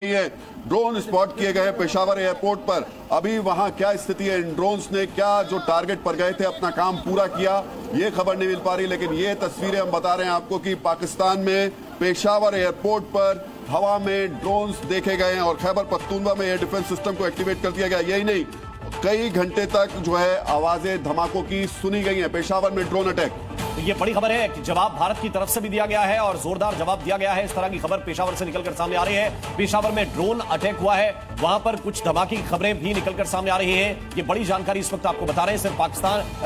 ये drone spot किए गए हैं पेशावर एयरपोर्ट पर। अभी वहां क्या स्थिति है, इन ड्रोन्स ने क्या जो टारगेट पर गए थे अपना काम पूरा किया, ये खबर नहीं मिल पा रही। लेकिन ये तस्वीरें हम बता रहे हैं आपको कि पाकिस्तान में पेशावर एयरपोर्ट पर हवा में ड्रोन्स देखे गए हैं और खैबर पख्तूनख्वा में एयर डिफेंस सिस्टम को एक्टिवेट कर दिया गया। यही नहीं, कई घंटे तक जो है आवाजें धमाकों की सुनी गई हैं पेशावर में ड्रोन अटैक। तो ये बड़ी खबर है कि जवाब भारत की तरफ से भी दिया गया है और जोरदार जवाब दिया गया है। इस तरह की खबर पेशावर से निकलकर सामने आ रही है। पेशावर में ड्रोन अटैक हुआ है, वहां पर कुछ धमाके की खबरें भी निकलकर सामने आ रही हैं। ये बड़ी जानकारी इस वक्त आपको बता रहे हैं।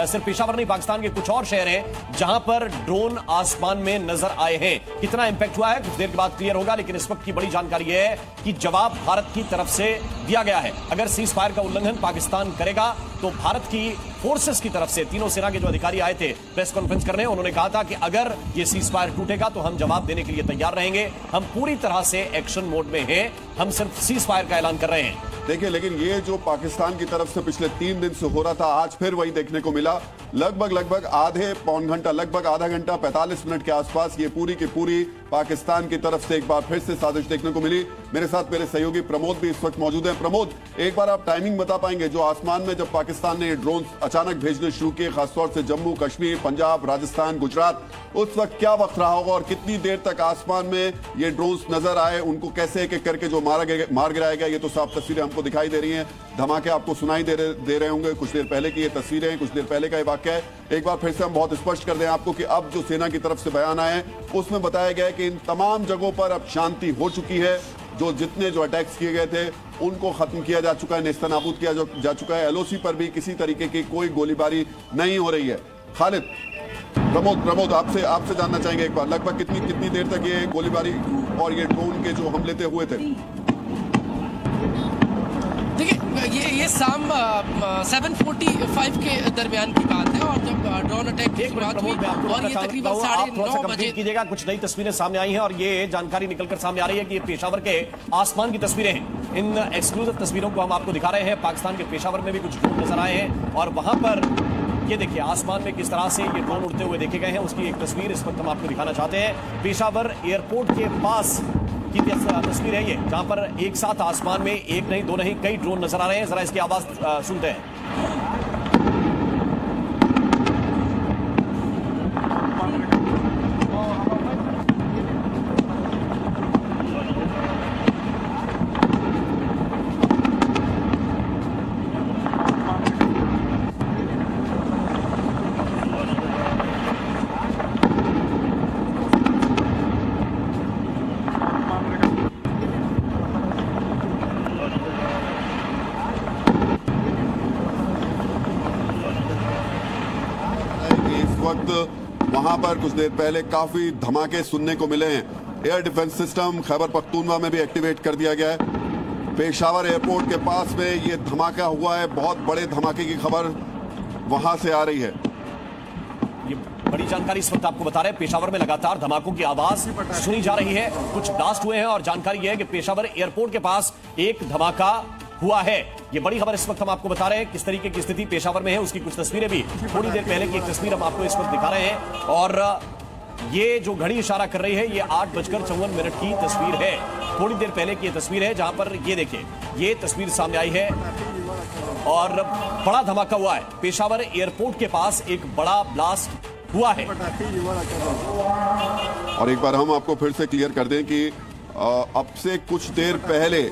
सिर्फ पेशावर नहीं, पाकिस्तान के कुछ और शहर हैं जहां पर ड्रोन आसमान में नजर आए हैं। कितना इंपैक्ट हुआ है कुछ देर के बाद क्लियर होगा, लेकिन इस वक्त की बड़ी जानकारी यह है कि जवाब भारत की तरफ से दिया गया है। अगर सीज फायर का उल्लंघन पाकिस्तान करेगा तो भारत की फोर्सेस की तरफ से तीनों सेना के जो अधिकारी आए थे प्रेस कॉन्फ्रेंस करने, उन्होंने कहा था कि अगर ये सीज फायर टूटेगा तो हम जवाब देने के लिए तैयार रहेंगे। हम पूरी तरह से एक्शन मोड में हैं, हम सिर्फ सीज फायर का ऐलान कर रहे हैं। देखिए, लेकिन ये जो पाकिस्तान की तरफ से पिछले 3 दिन से हो रहा था, आज फिर वही देखने को मिला। लगभग आधे पौन घंटा, लगभग आधा घंटा 45 मिनट के आसपास ये पूरी की पूरी पाकिस्तान की तरफ से एक बार फिर से साजिश देखने को मिली। मेरे साथ मेरे सहयोगी प्रमोद भी इस वक्त मौजूद हैं। प्रमोद, एक बार आप टाइमिंग बता पाएंगे जो आसमान में जब पाकिस्तान ने ड्रोन अचानक भेजने शुरू किए, खासतौर से जम्मू कश्मीर, पंजाब, राजस्थान, गुजरात, उस वक्त क्या वक्त रहा होगा और कितनी देर तक आसमान में ये ड्रोन्स नजर आए, उनको कैसे एक एक करके जो मार गिराया गया? ये तो साफ तस्वीरें हमको दिखाई दे रही हैं, धमाके आपको सुनाई दे रहे होंगे। कुछ देर पहले की ये तस्वीरें हैं, कुछ देर पहले का ये वाकया है। एक बार फिर से हम बहुत स्पष्ट कर दें आपको कि अब जो सेना की तरफ से बयान आए हैं उसमें बताया गया है कि इन तमाम जगहों पर अब शांति हो चुकी है। जितने अटैक्स किए गए थे उनको खत्म किया जा चुका है, नेस्तनाबूद किया जा चुका है। एलओसी पर भी किसी तरीके की कोई गोलीबारी नहीं हो रही है। खालिद, प्रमोद आपसे जानना चाहेंगे एक बार, लगभग कितनी देर तक ये गोलीबारी और ये ड्रोन के जो हमले थे हुए थे? देखिए, ये शाम 7:45 के दरमियान की बात है और जब ड्रोन अटैक की शुरुआत हुई और ये तकरीबन 9:30 बजे कीजिएगा। कुछ नई तस्वीरें सामने आई हैं और ये जानकारी निकलकर सामने आ रही है कि ये पेशावर के आसमान की तस्वीरें हैं। इन एक्सक्लूसिव तस्वीरों को हम आपको दिखा रहे हैं। पाकिस्तान के पेशावर में भी कुछ ड्रोन नजर आए हैं और वहां पर ये देखिए आसमान में किस तरह से ये ड्रोन उड़ते हुए देखे गए हैं, उसकी एक तस्वीर इस वक्त हम आपको दिखाना चाहते हैं। पेशावर एयरपोर्ट के पास की तस्वीर है ये, जहां पर एक साथ आसमान में एक नहीं, दो नहीं, कई ड्रोन नजर आ रहे हैं। जरा इसकी आवाज सुनते हैं। वक्त वहां पर कुछ देर पहले काफी धमाके सुनने को मिले हैं। Air defence system Khyber Pakhtunkhwa में भी एक्टिवेट कर दिया गया है। पेशावर एयरपोर्ट के पास में ये धमाका हुआ है, बहुत बड़े धमाके की खबर वहां से आ रही है। ये बड़ी जानकारी इस वक्त आपको बता रहे हैं। पेशावर में लगातार धमाकों की आवाज सुनी जा रही है, कुछ ब्लास्ट हुए हैं और जानकारी यह है कि पेशावर एयरपोर्ट के पास एक धमाका हुआ है। ये बड़ी खबर इस वक्त हम आपको बता रहे हैं। किस तरीके की स्थिति पेशावर में है उसकी कुछ तस्वीरें भी, थोड़ी देर पहले की एक तस्वीर हम आपको इस वक्त दिखा रहे हैं और ये जो घड़ी इशारा कर रही है ये 8:54 की तस्वीर है। थोड़ी देर पहले की ये तस्वीर है जहां पर ये देखिए ये तस्वीर सामने आई है और बड़ा धमाका हुआ है। पेशावर एयरपोर्ट के पास एक बड़ा ब्लास्ट हुआ है। और एक बार हम आपको फिर से क्लियर कर दें कि अब से कुछ देर पहले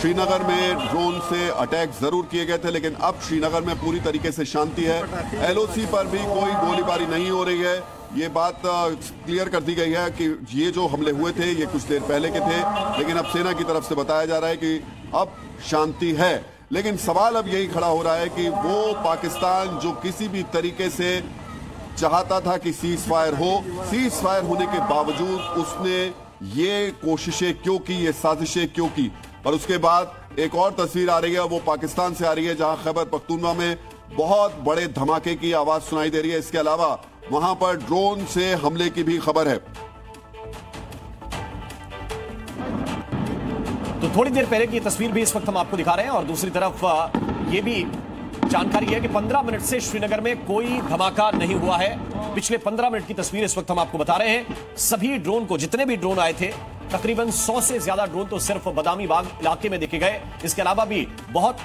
श्रीनगर में ड्रोन से अटैक जरूर किए गए थे, लेकिन अब श्रीनगर में पूरी तरीके से शांति है। एलओसी पर भी कोई गोलीबारी नहीं हो रही है। ये बात क्लियर कर दी गई है कि ये जो हमले हुए थे ये कुछ देर पहले के थे, लेकिन अब सेना की तरफ से बताया जा रहा है कि अब शांति है। लेकिन सवाल अब यही खड़ा हो रहा है कि वो पाकिस्तान जो किसी भी तरीके से चाहता था कि सीज फायर हो, सीज फायर होने के बावजूद उसने ये कोशिशें क्यों की, ये साजिशें क्यों की? और उसके बाद एक और तस्वीर आ रही है, वो पाकिस्तान से आ रही है जहां खैबर पख्तूनख्वा में बहुत बड़े धमाके की आवाज सुनाई दे रही है। इसके अलावा वहां पर ड्रोन से हमले की भी खबर है। तो थोड़ी देर पहले की तस्वीर भी इस वक्त हम आपको दिखा रहे हैं और दूसरी तरफ ये भी जानकारी है कि 15 मिनट से श्रीनगर में कोई धमाका नहीं हुआ है। पिछले 15 मिनट की तस्वीर इस वक्त हम आपको बता रहे हैं। सभी ड्रोन को, जितने भी ड्रोन आए थे तकरीबन 100 से ज्यादा ड्रोन तो सिर्फ बदामी बाग इलाके में देखे गए। इसके अलावा भी बहुत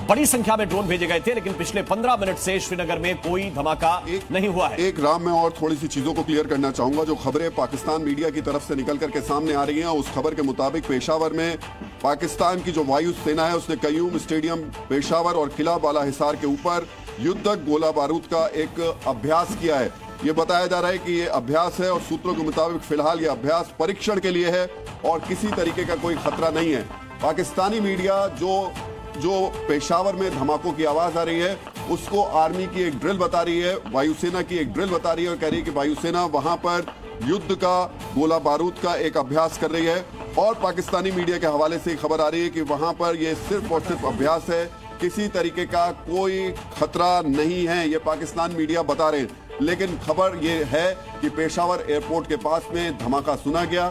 बड़ी संख्या में ड्रोन भेजे गए थे, लेकिन पिछले 15 मिनट से श्रीनगर में कोई धमाका नहीं हुआ है। एक राम में और थोड़ी सी चीजों को क्लियर करना चाहूंगा। जो खबरें पाकिस्तान मीडिया की तरफ से निकल करके सामने आ रही हैं, उस खबर के मुताबिक पेशावर में पाकिस्तान की जो वायु सेना है उसने कयूम स्टेडियम पेशावर और किला बाला हिसार के ऊपर युद्धक गोला बारूद का एक अभ्यास किया है। ये बताया जा रहा है कि ये अभ्यास है और सूत्रों के मुताबिक फिलहाल ये अभ्यास परीक्षण के लिए है और किसी तरीके का कोई खतरा नहीं है। पाकिस्तानी मीडिया जो पेशावर में धमाकों की आवाज आ रही है उसको आर्मी की एक ड्रिल बता रही है, वायुसेना की एक ड्रिल बता रही है और कह रही है कि वायुसेना वहां पर युद्ध का गोला बारूद का एक अभ्यास कर रही है। और पाकिस्तानी मीडिया के हवाले से खबर आ रही है कि वहां पर ये सिर्फ और सिर्फ अभ्यास है, किसी तरीके का कोई खतरा नहीं है, ये पाकिस्तान मीडिया बता रहे हैं। लेकिन खबर ये है कि पेशावर एयरपोर्ट के पास में धमाका सुना गया।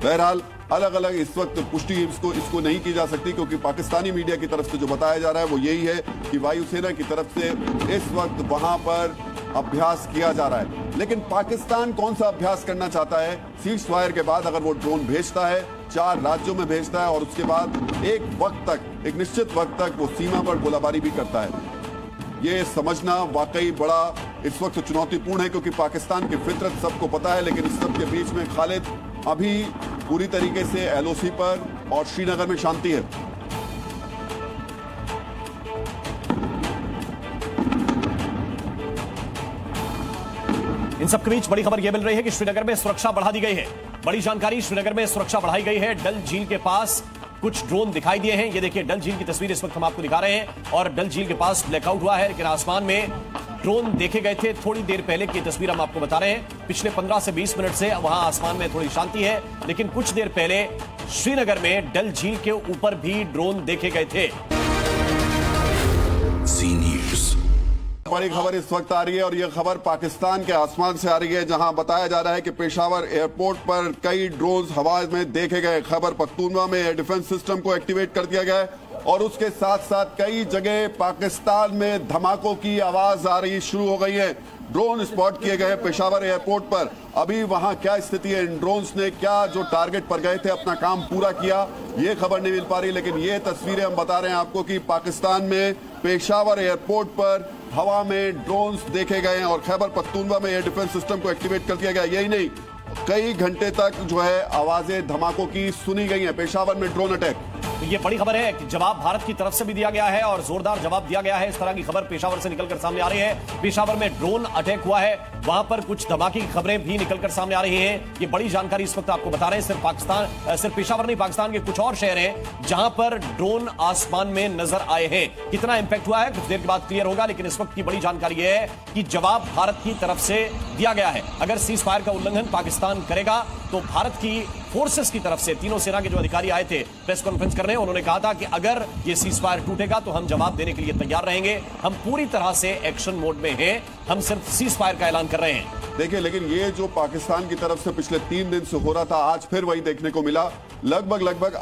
बहरहाल अलग अलग इस वक्त पुष्टि इसको नहीं की जा सकती, क्योंकि पाकिस्तानी मीडिया की तरफ से जो बताया जा रहा है वो यही है कि वायुसेना की तरफ से इस वक्त वहां पर अभ्यास किया जा रहा है। लेकिन पाकिस्तान कौन सा अभ्यास करना चाहता है? सीज फायर के बाद अगर वो ड्रोन भेजता है, 4 राज्यों में भेजता है और उसके बाद एक निश्चित वक्त तक वो सीमा पर गोलाबारी भी करता है, ये समझना वाकई बड़ा इस वक्त चुनौतीपूर्ण है, क्योंकि पाकिस्तान की फितरत सबको पता है। लेकिन इस सब के बीच में खालिद अभी पूरी तरीके से एलओसी पर और श्रीनगर में शांति है। इन सबके बीच बड़ी खबर यह मिल रही है कि श्रीनगर में सुरक्षा बढ़ा दी गई है। बड़ी जानकारी, श्रीनगर में सुरक्षा बढ़ाई गई है। डल झील के पास कुछ ड्रोन दिखाई दिए हैं। ये देखिए डल झील की तस्वीर इस वक्त हम आपको दिखा रहे हैं और डल झील के पास ब्लैकआउट हुआ है, लेकिन आसमान में ड्रोन देखे गए थे। थोड़ी देर पहले की तस्वीर हम आपको बता रहे हैं। पिछले 15 से 20 मिनट से वहां आसमान में थोड़ी शांति है, लेकिन कुछ देर पहले श्रीनगर में डल झील के ऊपर भी ड्रोन देखे गए थे। बड़ी खबर इस वक्त आ रही है और यह खबर पाकिस्तान के आसमान से आ रही है, जहां बताया जा रहा है कि पेशावर एयरपोर्ट पर कई ड्रोन हवा में देखे गए। खैबर पख्तूनख्वा में एयर डिफेंस सिस्टम को एक्टिवेट कर दिया गया है और उसके साथ साथ कई जगह पाकिस्तान में धमाकों की आवाज आ रही शुरू हो गई है। ड्रोन स्पॉट किए गए पेशावर एयरपोर्ट पर। अभी वहां क्या स्थिति है, इन ड्रोन्स ने क्या जो टारगेट पर गए थे अपना काम पूरा किया, ये खबर नहीं मिल पा रही। लेकिन ये तस्वीरें हम बता रहे हैं आपको कि पाकिस्तान में पेशावर एयरपोर्ट पर हवा में ड्रोन्स देखे गए हैं और खैबर पख्तूनख्वा में एयर डिफेंस सिस्टम को एक्टिवेट कर दिया गया। यही नहीं, कई घंटे तक जो है आवाजें धमाकों की सुनी गई हैं। पेशावर में ड्रोन अटैक, तो ये बड़ी खबर है कि जवाब भारत की तरफ से भी दिया गया है और जोरदार जवाब दिया गया है। इस तरह की खबर पेशावर से निकलकर सामने आ रही है। पेशावर में ड्रोन अटैक हुआ है, वहां पर कुछ धमाके की खबरें भी निकलकर सामने आ रही हैं। ये बड़ी जानकारी इस वक्त आपको बता रहे हैं। सिर्फ पेशावर नहीं, पाकिस्तान के कुछ और शहर हैं जहां पर ड्रोन आसमान में नजर आए हैं। कितना इंपैक्ट हुआ है कुछ देर के बाद क्लियर होगा, लेकिन इस वक्त की बड़ी जानकारी यह है कि जवाब भारत की तरफ से दिया गया है। अगर सीज फायर का उल्लंघन पाकिस्तान करेगा तो भारत की फोर्सेस की तरफ से तीनों सेना के जो अधिकारी आए थे प्रेस कॉन्फ्रेंस करने, उन्होंने कहा था कि अगर ये सीज फायर टूटेगा तो हम जवाब देने के लिए तैयार रहेंगे। हम पूरी तरह से एक्शन मोड में हैं, हम सिर्फ सीज फायर का ऐलान कर रहे हैं। देखिए, लेकिन ये जो पाकिस्तान की तरफ से पिछले 3 दिन से हो रहा था, आज फिर वही देखने को मिला। लगभग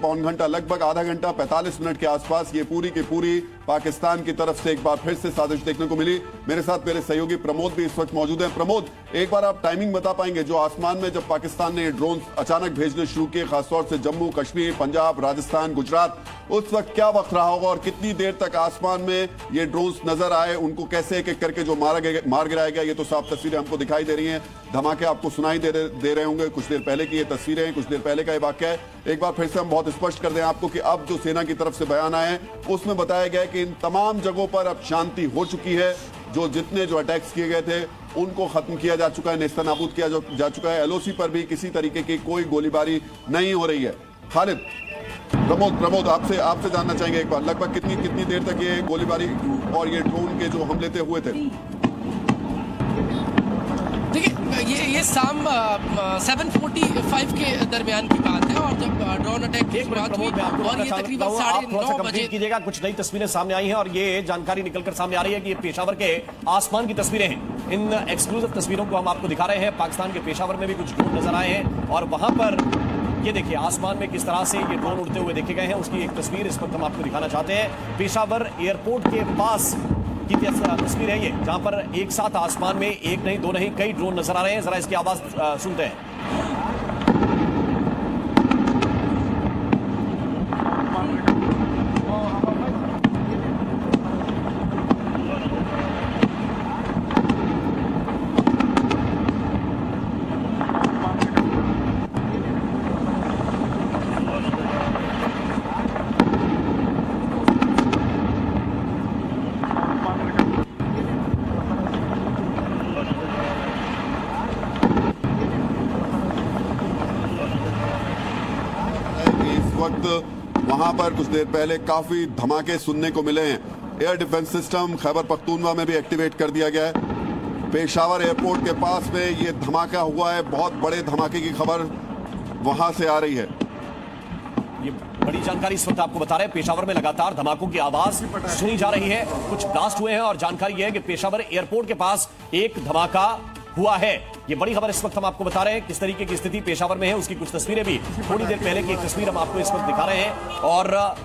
पौन घंटा, लगभग आधा घंटा 45 मिनट के आसपास ये पूरी की पूरी पाकिस्तान की तरफ से एक बार फिर से साजिश देखने को मिली। मेरे साथ मेरे सहयोगी प्रमोद भी इस वक्त मौजूद हैं। प्रमोद, एक बार आप टाइमिंग बता पाएंगे, जो आसमान में जब पाकिस्तान ने ड्रोन अचानक भेजने शुरू किए, खासतौर से जम्मू कश्मीर, पंजाब, राजस्थान, गुजरात, उस वक्त क्या वक्त रहा होगा और कितनी देर तक आसमान में ये ड्रोन्स नजर आए, उनको कैसे एक एक करके जो मार गिराया गया, ये तो साफ तस्वीरें हमको दिखाई दे रही हैं। धमाके आपको सुनाई दे रहे होंगे। कुछ देर पहले की ये तस्वीरें हैं, कुछ देर पहले का ये वाकया है। एक बार फिर से हम बहुत स्पष्ट कर दें आपको कि अब जो सेना की तरफ से बयान आए हैं उसमें बताया गया है कि इन तमाम जगहों पर अब शांति हो चुकी है। जितने अटैक्स किए गए थे उनको खत्म किया जा चुका है, नेस्तनाबूद किया जा चुका है। एलओसी पर भी किसी तरीके की कोई गोलीबारी नहीं हो रही है। खालिद, प्रमोद आपसे जानना चाहेंगे एक बार, लगभग कितनी देर तक ये गोलीबारी और ये ड्रोन के जो हमले थे हुए थे? देखिए, ये शाम 7:45 के दरमियान की बात है और जब ड्रोन अटैक की शुरुआत हुई और ये तकरीबन 9:30 बजे कीजिएगा। कुछ नई तस्वीरें सामने आई हैं और ये जानकारी निकलकर सामने आ रही है कि ये पेशावर के आसमान की तस्वीरें हैं। इन एक्सक्लूसिव तस्वीरों को हम आपको दिखा रहे हैं। पाकिस्तान के पेशावर में भी कुछ ड्रोन नजर आए हैं और वहां पर ये देखिए आसमान में किस तरह से ये ड्रोन उड़ते हुए देखे गए हैं, उसकी एक तस्वीर इस वक्त हम आपको दिखाना चाहते हैं। पेशावर एयरपोर्ट के पास की तस्वीर है ये, जहां पर एक साथ आसमान में एक नहीं, दो नहीं, कई ड्रोन नजर आ रहे हैं। जरा इसकी आवाज सुनते हैं। वक्त वहां पर कुछ देर पहले काफी धमाके सुनने को मिले हैं। Air defence system Khyber Pakhtunkhwa में भी एक्टिवेट कर दिया गया है। पेशावर एयरपोर्ट के पास में ये धमाका हुआ है, बहुत बड़े धमाके की खबर वहां से आ रही है। ये बड़ी जानकारी इस वक्त आपको बता रहे हैं। पेशावर में लगातार धमाकों की आवाज सुनी जा रही है, कुछ ब्लास्ट हुए हैं और जानकारी यह है कि पेशावर एयरपोर्ट के पास एक धमाका हुआ है। ये बड़ी खबर इस वक्त हम आपको बता रहे हैं। किस तरीके की स्थिति पेशावर में है उसकी कुछ तस्वीरें भी थोड़ी देर पहले की एक तस्वीर हम आपको इस वक्त दिखा रहे हैं। और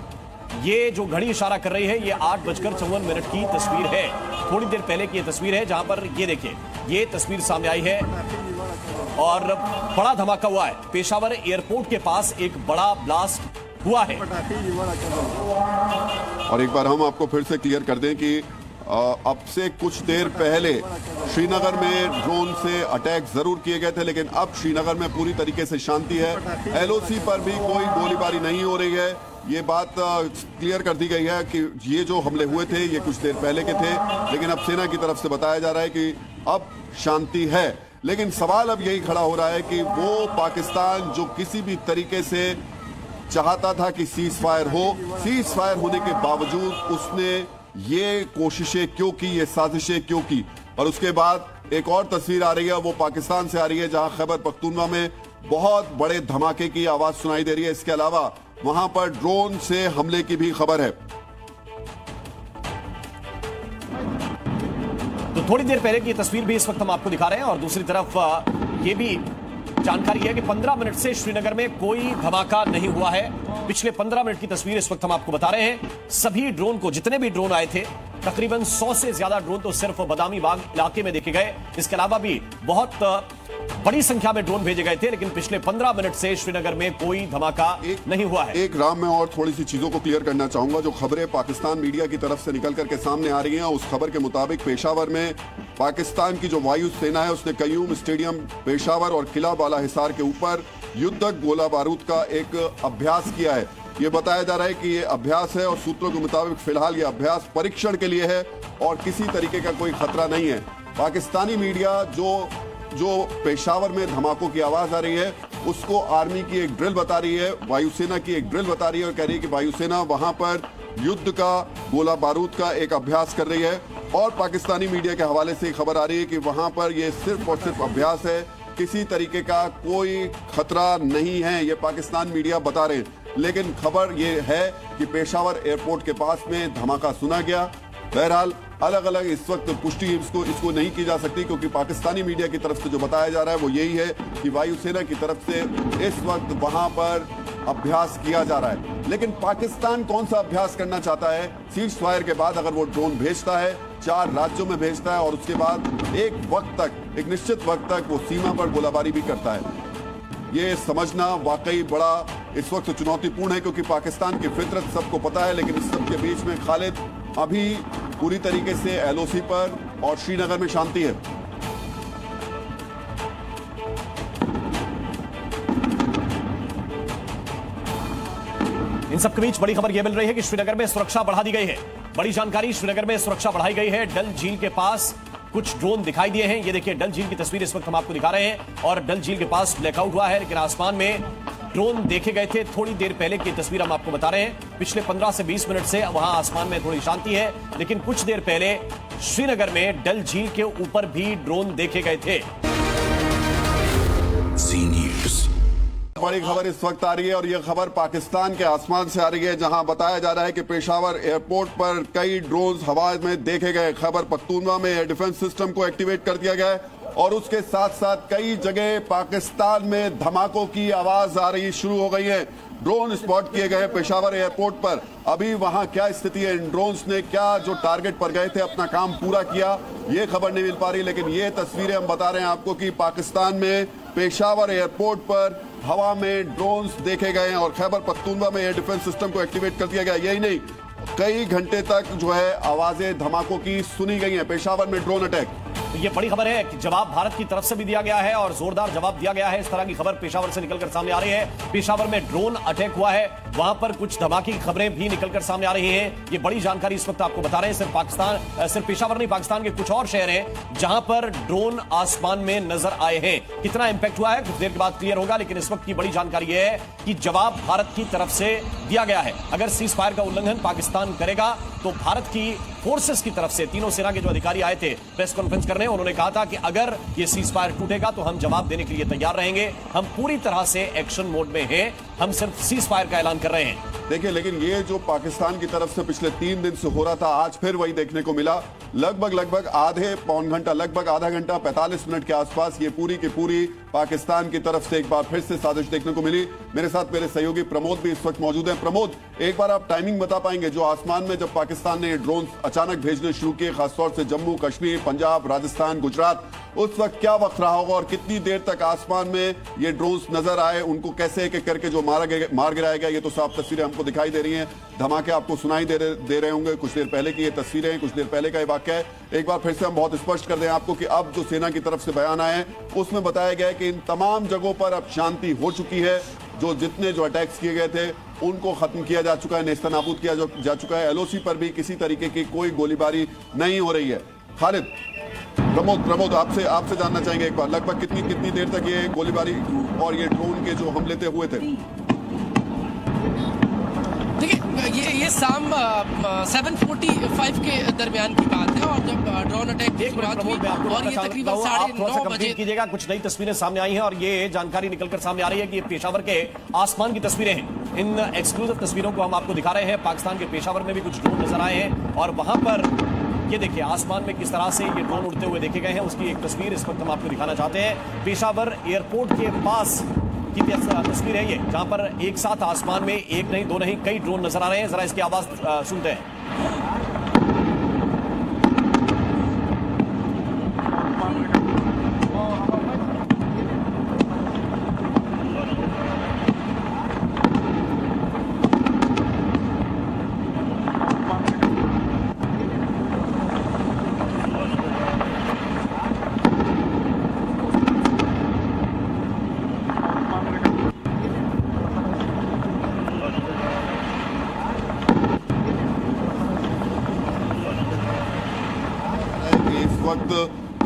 ये जो घड़ी इशारा कर रही है ये 8:54 की तस्वीर है। थोड़ी देर पहले की ये तस्वीर है जहां पर ये देखिए ये तस्वीर सामने आई है और बड़ा धमाका हुआ है। पेशावर एयरपोर्ट के पास एक बड़ा ब्लास्ट हुआ है। और एक बार हम आपको फिर से क्लियर कर दें कि अब से कुछ देर पहले श्रीनगर में ड्रोन से अटैक जरूर किए गए थे, लेकिन अब श्रीनगर में पूरी तरीके से शांति है। एलओसी पर भी कोई गोलीबारी नहीं हो रही है। ये बात क्लियर कर दी गई है कि ये जो हमले हुए थे ये कुछ देर पहले के थे, लेकिन अब सेना की तरफ से बताया जा रहा है कि अब शांति है। लेकिन सवाल अब यही खड़ा हो रहा है कि वो पाकिस्तान जो किसी भी तरीके से चाहता था कि सीज फायर हो, सीज फायर होने के बावजूद उसने ये कोशिशें क्यों की, ये साजिशें क्यों की। और उसके बाद एक और तस्वीर आ रही है, वो पाकिस्तान से आ रही है जहां खैबर पख्तूनवा में बहुत बड़े धमाके की आवाज सुनाई दे रही है। इसके अलावा वहां पर ड्रोन से हमले की भी खबर है। तो थोड़ी देर पहले की तस्वीर भी इस वक्त हम आपको दिखा रहे हैं और दूसरी तरफ ये भी जानकारी है कि 15 मिनट से श्रीनगर में कोई धमाका नहीं हुआ है। पिछले 15 मिनट की तस्वीर इस वक्त हम आपको बता रहे हैं। सभी ड्रोन को, जितने भी ड्रोन आए थे, तकरीबन 100 से ज्यादा ड्रोन तो सिर्फ बदामी बाग इलाके में देखे गए। इसके अलावा भी बहुत बड़ी संख्या में ड्रोन भेजे गए थे, लेकिन पिछले 15 मिनट से श्रीनगर में कोई धमाका नहीं हुआ है। एक राम में और थोड़ी सी चीजों को क्लियर करना चाहूंगा। जो खबरें पाकिस्तान मीडिया की तरफ से निकल करके सामने आ रही हैं, उस खबर के मुताबिक पेशावर में पाकिस्तान की जो वायु सेना है उसने कयूम स्टेडियम पेशावर और किला बाला हिसार के ऊपर युद्धक गोला बारूद का एक अभ्यास किया है। ये बताया जा रहा है कि ये अभ्यास है और सूत्रों के मुताबिक फिलहाल ये अभ्यास परीक्षण के लिए है और किसी तरीके का कोई खतरा नहीं है। पाकिस्तानी मीडिया जो पेशावर में धमाकों की आवाज आ रही है उसको आर्मी की एक ड्रिल बता रही है, वायुसेना की एक ड्रिल बता रही है और कह रही है कि वायुसेना वहां पर युद्ध का गोला बारूद का एक अभ्यास कर रही है। और पाकिस्तानी मीडिया के हवाले से खबर आ रही है कि वहां पर ये सिर्फ और सिर्फ अभ्यास है, किसी तरीके का कोई खतरा नहीं है, ये पाकिस्तान मीडिया बता रहे हैं। लेकिन खबर ये है कि पेशावर एयरपोर्ट के पास में धमाका सुना गया। बहरहाल अलग अलग इस वक्त पुष्टि इसको नहीं की जा सकती, क्योंकि पाकिस्तानी मीडिया की तरफ से जो बताया जा रहा है वो यही है कि वायुसेना की तरफ से इस वक्त वहां पर अभ्यास किया जा रहा है। लेकिन पाकिस्तान कौन सा अभ्यास करना चाहता है? सीज फायर के बाद अगर वो ड्रोन भेजता है, 4 राज्यों में भेजता है और उसके बाद एक निश्चित वक्त तक वो सीमा पर गोलाबारी भी करता है, ये समझना वाकई बड़ा इस वक्त चुनौतीपूर्ण है, क्योंकि पाकिस्तान की फितरत सबको पता है। लेकिन इस सब के बीच में खालिद अभी पूरी तरीके से एलओसी पर और श्रीनगर में शांति है। इन सबके बीच बड़ी खबर यह मिल रही है कि श्रीनगर में सुरक्षा बढ़ा दी गई है। बड़ी जानकारी, श्रीनगर में सुरक्षा बढ़ाई गई है। डल झील के पास कुछ ड्रोन दिखाई दिए हैं। ये देखिए डल झील की तस्वीर इस वक्त हम आपको दिखा रहे हैं और डल झील के पास ब्लैकआउट हुआ है, लेकिन आसमान में ड्रोन देखे गए थे। थोड़ी देर पहले की तस्वीर हम आपको बता रहे हैं। पिछले 15 से 20 मिनट से वहां आसमान में थोड़ी शांति है, लेकिन कुछ देर पहले श्रीनगर में डल झील के ऊपर भी ड्रोन देखे गए थे। बड़ी खबर इस वक्त आ रही है और यह खबर पाकिस्तान के आसमान से आ रही है, जहां बताया जा रहा है कि पेशावर एयरपोर्ट पर कई ड्रोन हवा में देखे गए। खैबर पख्तूनवा में एयर डिफेंस सिस्टम को एक्टिवेट कर दिया गया है और उसके साथ साथ कई जगह पाकिस्तान में धमाकों की आवाज आ रही शुरू हो गई है। ड्रोन स्पॉट किए गए पेशावर एयरपोर्ट पर। अभी वहां क्या स्थिति है, इन ड्रोन्स ने क्या जो टारगेट पर गए थे अपना काम पूरा किया, ये खबर नहीं मिल पा रही। लेकिन ये तस्वीरें हम बता रहे हैं आपको कि पाकिस्तान में पेशावर एयरपोर्ट पर हवा में ड्रोन्स देखे गए हैं और खैबर पख्तूनवा में एयर डिफेंस सिस्टम को एक्टिवेट कर दिया गया। यही नहीं, कई घंटे तक जो है आवाजें धमाकों की सुनी गई हैं। पेशावर में ड्रोन अटैक, ये बड़ी खबर है कि जवाब भारत की तरफ से भी दिया गया है और जोरदार जवाब दिया गया है। इस तरह की खबर पेशावर से निकलकर सामने आ रही है। पेशावर में ड्रोन अटैक हुआ है, वहां पर कुछ धमाके की खबरें भी निकलकर सामने आ रही हैं। ये बड़ी जानकारी इस वक्त आपको बता रहे हैं। सिर्फ पेशावर नहीं, पाकिस्तान के कुछ और शहर हैं जहां पर ड्रोन आसमान में नजर आए हैं। कितना इंपैक्ट हुआ है कुछ देर के बाद क्लियर होगा, लेकिन इस वक्त की बड़ी जानकारी यह है कि जवाब भारत की तरफ से दिया गया है। अगर सीज फायर का उल्लंघन पाकिस्तान करेगा तो भारत की फोर्सेस की तरफ से तीनों सेना के जो अधिकारी आए थे प्रेस कॉन्फ्रेंस करने, उन्होंने कहा था कि अगर ये सीज फायर टूटेगा तो हम जवाब देने के लिए तैयार रहेंगे। हम पूरी तरह से एक्शन मोड में हैं, हम सिर्फ सीज फायर का ऐलान कर रहे हैं। देखिए, लेकिन ये जो पाकिस्तान की तरफ से पिछले 3 दिन से हो रहा था, आज फिर वही देखने को मिला। लगभग पौन घंटा, लगभग आधा घंटा 45 मिनट के आसपास ये पूरी की पूरी पाकिस्तान की तरफ से एक बार फिर से साजिश देखने को मिली। मेरे साथ मेरे सहयोगी प्रमोद भी इस वक्त मौजूद हैं। प्रमोद, एक बार आप टाइमिंग बता पाएंगे जो आसमान में जब पाकिस्तान ने ड्रोन अचानक भेजने शुरू किए, खासतौर से जम्मू कश्मीर, पंजाब, राजस्थान, गुजरात, उस वक्त क्या वक्त रहा होगा और कितनी देर तक आसमान में ये ड्रोन्स नजर आए, उनको कैसे एक एक करके जो मार गिराया गया? ये तो साफ तस्वीरें हमको दिखाई दे रही हैं, धमाके आपको सुनाई दे रहे होंगे। कुछ देर पहले की ये तस्वीरें हैं, कुछ देर पहले का ये वाकया है। एक बार फिर से हम बहुत स्पष्ट कर दें आपको कि अब जो सेना की तरफ से बयान आए हैं उसमें बताया गया है कि इन तमाम जगहों पर अब शांति हो चुकी है। जितने अटैक्स किए गए थे उनको खत्म किया जा चुका है, नेस्तनाबूद किया जा चुका है। एलओसी पर भी किसी तरीके की कोई गोलीबारी नहीं हो रही है। खालिद, प्रमोद आपसे जानना चाहेंगे एक बार, लगभग कितनी देर तक ये गोलीबारी और ये ड्रोन के जो हमले थे हुए थे? देखिए, ये शाम 7:45 के दरमियान की बात है और जब ड्रोन अटैक की शुरुआत हुई और ये तकरीबन 9:30 बजे कीजिएगा। कुछ नई तस्वीरें सामने आई हैं और ये जानकारी निकलकर सामने आ रही है कि ये पेशावर के आसमान की तस्वीरें हैं। इन एक्सक्लूसिव तस्वीरों को हम आपको दिखा रहे हैं। पाकिस्तान के पेशावर में भी कुछ ड्रोन नजर आए हैं और वहां पर ये देखिए आसमान में किस तरह से ये ड्रोन उड़ते हुए देखे गए हैं, उसकी एक तस्वीर इस वक्त हम आपको दिखाना चाहते हैं। पेशावर एयरपोर्ट के पास की तस्वीर है ये, जहां पर एक साथ आसमान में एक नहीं, दो नहीं, कई ड्रोन नजर आ रहे हैं। जरा इसकी आवाज सुनते हैं।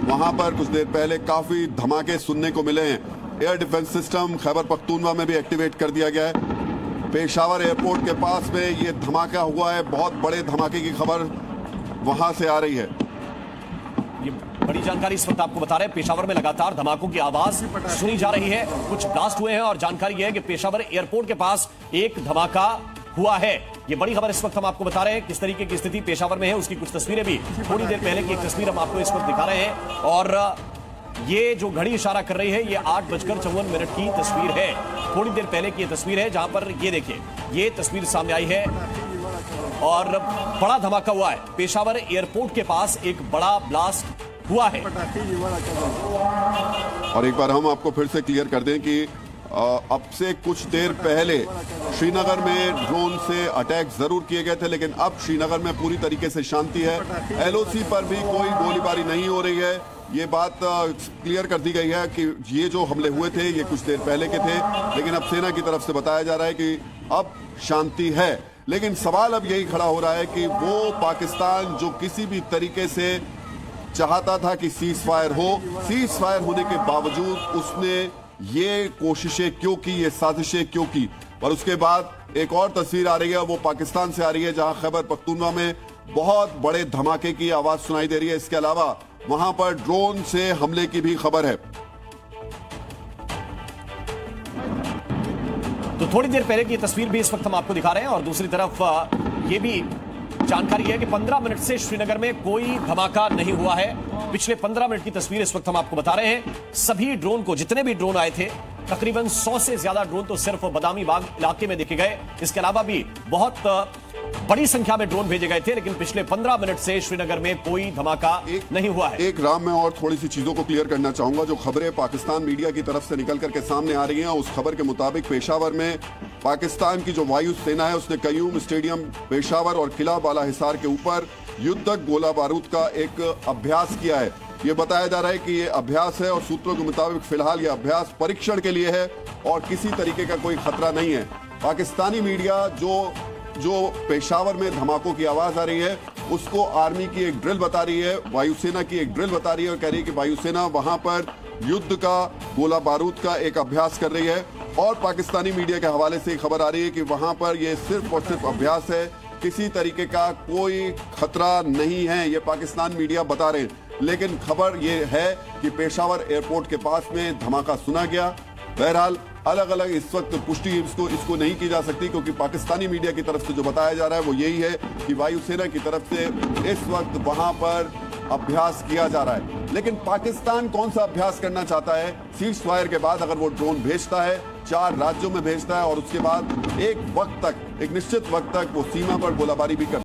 वहां पर कुछ देर पहले काफी धमाके सुनने को मिले हैं। Air defence system Khyber Pakhtunkhwa में भी एक्टिवेट कर दिया गया है। पेशावर एयरपोर्ट के पास में ये धमाका हुआ है, बहुत बड़े धमाके की खबर वहां से आ रही है। ये बड़ी जानकारी इस वक्त आपको बता रहे हैं। पेशावर में लगातार धमाकों की आवाज सुनी जा रही है, कुछ ब्लास्ट हुए हैं और जानकारी यह है कि पेशावर एयरपोर्ट के पास एक धमाका हुआ है। ये बड़ी खबर इस वक्त हम आपको बता रहे हैं। किस तरीके की स्थिति पेशावर में है उसकी कुछ तस्वीरें भी, थोड़ी देर पहले की एक तस्वीर हम आपको इस वक्त दिखा रहे हैं और ये जो घड़ी इशारा कर रही है ये 8:54 की तस्वीर है। थोड़ी देर पहले की ये तस्वीर है जहां पर ये देखिए ये तस्वीर सामने आई है और बड़ा धमाका हुआ है। पेशावर एयरपोर्ट के पास एक बड़ा ब्लास्ट हुआ है। और एक बार हम आपको फिर से क्लियर कर दें कि अब से कुछ देर पहले श्रीनगर में ड्रोन से अटैक जरूर किए गए थे, लेकिन अब श्रीनगर में पूरी तरीके से शांति है। एलओसी पर भी कोई गोलीबारी नहीं हो रही है। ये बात क्लियर कर दी गई है कि ये जो हमले हुए थे ये कुछ देर पहले के थे, लेकिन अब सेना की तरफ से बताया जा रहा है कि अब शांति है। लेकिन सवाल अब यही खड़ा हो रहा है कि वो पाकिस्तान जो किसी भी तरीके से चाहता था कि सीज फायर हो, सीज फायर होने के बावजूद उसने ये कोशिशें क्यों की, ये साजिशें क्यों की? और उसके बाद एक और तस्वीर आ रही है, वो पाकिस्तान से आ रही है जहां खैबर पख्तूनवा में बहुत बड़े धमाके की आवाज सुनाई दे रही है। इसके अलावा वहां पर ड्रोन से हमले की भी खबर है। तो थोड़ी देर पहले की तस्वीर भी इस वक्त हम आपको दिखा रहे हैं और दूसरी तरफ ये भी जानकारी है कि 15 मिनट से श्रीनगर में कोई धमाका नहीं हुआ है। पिछले 15 मिनट की तस्वीर इस वक्त हम आपको बता रहे हैं। सभी ड्रोन को, जितने भी ड्रोन आए थे, तकरीबन 100 से ज्यादा ड्रोन तो सिर्फ बदामी बाग इलाके में देखे गए। इसके अलावा भी बहुत बड़ी संख्या में ड्रोन भेजे गए थे, लेकिन पिछले 15 मिनट से श्रीनगर में कोई धमाका नहीं हुआ है। एक राम में और थोड़ी सी चीजों को क्लियर करना चाहूंगा। जो खबरें पाकिस्तान मीडिया की तरफ से निकल करके सामने आ रही हैं, उस खबर के मुताबिक पेशावर में पाकिस्तान की जो वायु सेना है उसने कयूम स्टेडियम पेशावर और किला बाला हिसार के ऊपर युद्धक गोला बारूद का एक अभ्यास किया है। ये बताया जा रहा है कि ये अभ्यास है और सूत्रों के मुताबिक फिलहाल ये अभ्यास परीक्षण के लिए है और किसी तरीके का कोई खतरा नहीं है। पाकिस्तानी मीडिया जो पेशावर में धमाकों की आवाज आ रही है उसको आर्मी की एक ड्रिल बता रही है, वायुसेना की एक ड्रिल बता रही है और कह रही है कि वायुसेना वहां पर युद्ध का गोला बारूद का एक अभ्यास कर रही है। और पाकिस्तानी मीडिया के हवाले से खबर आ रही है कि वहां पर यह सिर्फ और सिर्फ अभ्यास है, किसी तरीके का कोई खतरा नहीं है, ये पाकिस्तान मीडिया बता रहे हैं। लेकिन खबर ये है कि पेशावर एयरपोर्ट के पास में धमाका सुना गया। बहरहाल अलग अलग इस वक्त पुष्टि इसको नहीं की जा सकती, क्योंकि पाकिस्तानी मीडिया की तरफ से जो बताया जा रहा है वो यही है कि वायुसेना की तरफ से इस वक्त वहां पर अभ्यास किया जा रहा है। लेकिन पाकिस्तान कौन सा अभ्यास करना चाहता है? सीज फायर के बाद अगर वो ड्रोन भेजता है, 4 राज्यों में भेजता है और उसके बाद एक निश्चित वक्त तक वो सीमा पर गोलाबारी भी करता है।